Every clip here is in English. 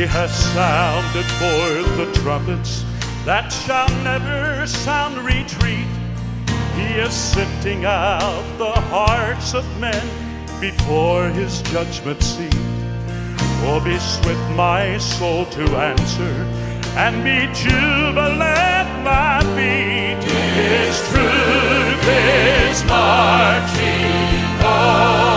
He has sounded forth the trumpets that shall never sound retreat. He is sifting out the hearts of men before his judgment seat. Oh, be swift, my soul, to answer, and be jubilant, my feet. His truth is marching on.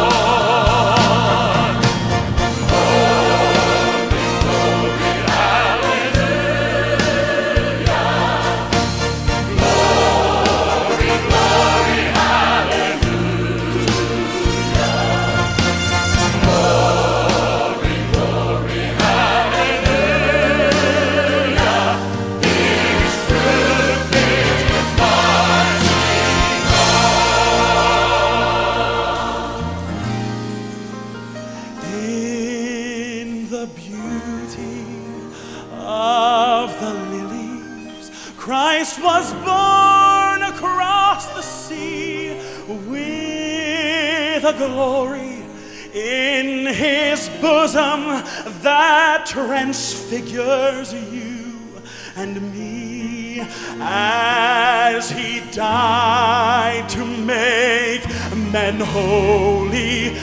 Christ was born across the sea with a glory in his bosom that transfigures you and me, as he died to make men holy.